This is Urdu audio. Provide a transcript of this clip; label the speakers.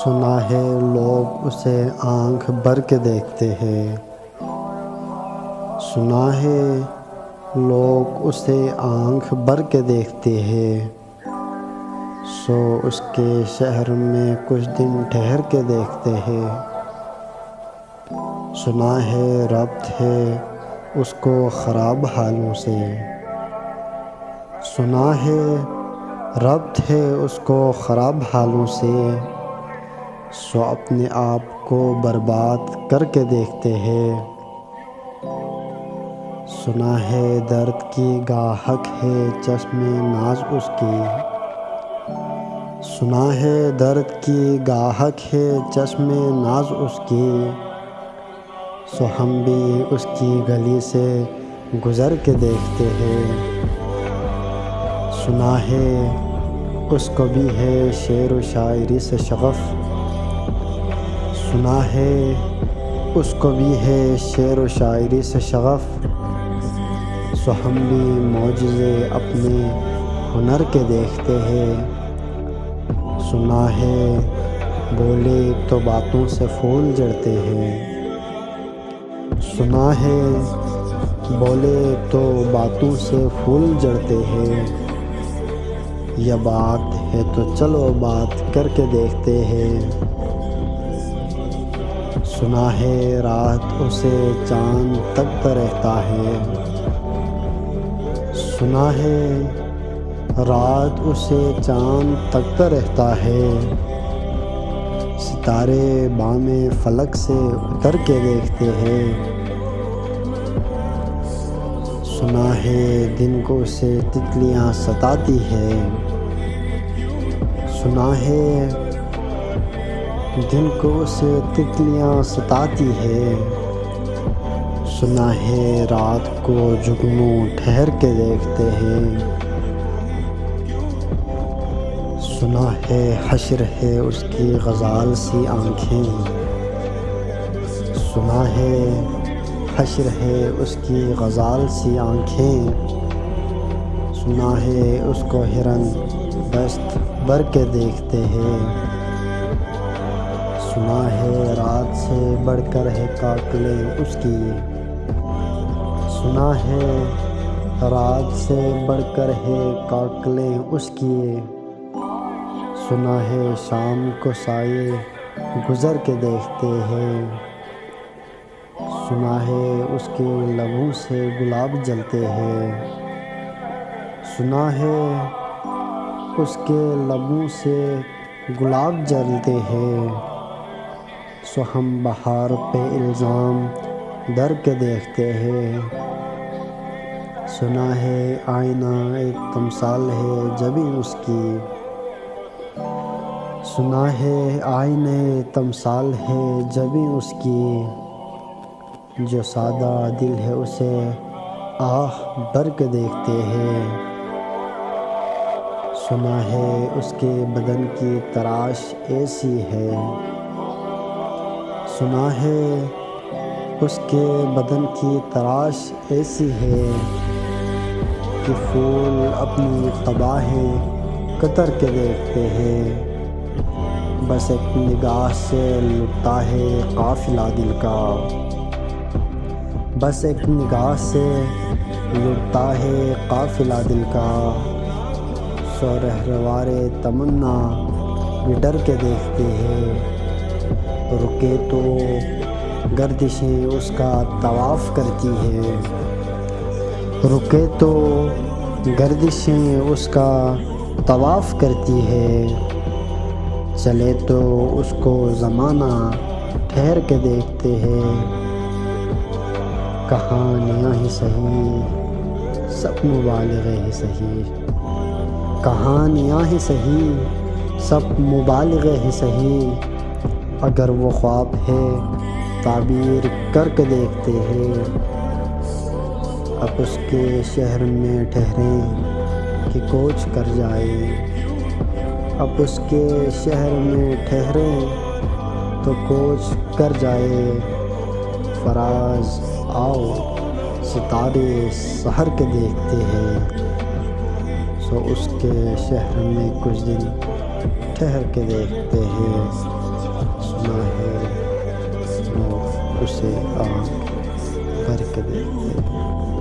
Speaker 1: سنا ہے لوگ اسے آنکھ بھر کے دیکھتے ہیں، سنا ہے لوگ اسے آنکھ بھر کے دیکھتے ہیں، سو اس کے شہر میں کچھ دن ٹھہر کے دیکھتے ہیں۔ سنا ہے ربط ہے اس کو خراب حالوں سے، سنا ہے ربط ہے اس کو خراب حالوں سے، سو اپنے آپ کو برباد کر کے دیکھتے ہیں۔ سنا ہے درد کی گاہک ہے چشم ناز اس کی، سنا ہے درد کی گاہک ہے چشم ناز اس کی، سو ہم بھی اس کی گلی سے گزر کے دیکھتے ہیں۔ سنا ہے اس کو بھی ہے شعر و شاعری سے شغف، سنا ہے اس کو بھی ہے شعر و شاعری سے شغف، سو ہم بھی معجزے اپنے ہنر کے دیکھتے ہیں۔ سنا ہے بولے تو باتوں سے پھول جڑتے ہیں، سنا ہے بولے تو باتوں سے پھول جڑتے ہیں، یہ بات ہے تو چلو بات کر کے دیکھتے ہیں۔ سنا ہے رات اسے چاند تکتا رہتا ہے، سنا ہے رات اسے چاند تکتا رہتا ہے، ستارے بام فلک سے اتر کے دیکھتے ہیں۔ سنا ہے دن کو اسے تتلیاں ستاتی ہے، سنا ہے دن کو اسے تتلیاں ستاتی ہے، سنا ہے رات کو جگنوں ٹھہر کے دیکھتے ہیں۔ سنا ہے حشر ہے اس کی غزال سی آنکھیں، سنا ہے حشر ہے اس کی غزال سی آنکھیں، سنا ہے اس کو ہرن دست بھر کے دیکھتے ہیں۔ سنا ہے رات سے بڑھ کر ہے کاکلیں اس کی، سنا ہے رات سے بڑھ کر ہے کاکلیں اس کی، سنا ہے شام کو سائے گزر کے دیکھتے ہیں۔ سنا ہے اس کے لبوں سے گلاب جلتے ہیں، سنا ہے اس کے لبوں سے گلاب جلتے ہیں، سو ہم بہار پہ الزام در کے دیکھتے ہیں۔ سنا ہے آئینہ ایک تمثال ہے جبیں اس کی، سنا ہے آئینہ تمثال ہے جبیں اس کی، جو سادہ دل ہے اسے آہ بھر کے دیکھتے ہیں۔ سنا ہے اس کے بدن کی تراش ایسی ہے، سنا ہے اس کے بدن کی تراش ایسی ہے، کہ پھول اپنی قبائیں قطر کے دیکھتے ہیں، بس ایک نگاہ سے لٹتا ہے قافلہ دل کا، بس ایک نگاہ سے لٹتا ہے قافلہ دل کا، سو رہروار تمنا بھی ڈر کے دیکھتے ہیں، رکے تو گردشیں اس کا طواف کرتی ہے، رکے تو گردشیں اس کا طواف کرتی ہے، چلے تو اس کو زمانہ ٹھہر کے دیکھتے ہیں۔ کہانیاں ہی سہی سب مبالغے ہی سہی، کہانیاں ہی سہی سب مبالغے ہی سہی، اگر وہ خواب ہے تعبیر کر کے دیکھتے ہیں۔ اب اس کے شہر میں ٹھہریں کہ کوچ کر جائے، اب اس کے شہر میں ٹھہریں تو کوچ کر جائے، فراز آؤ ستارے سحر کے دیکھتے ہیں، سو اس کے شہر میں کچھ دن ٹھہر کے دیکھتے ہیں۔ اسے آپ بھر کے دیتے ہیں۔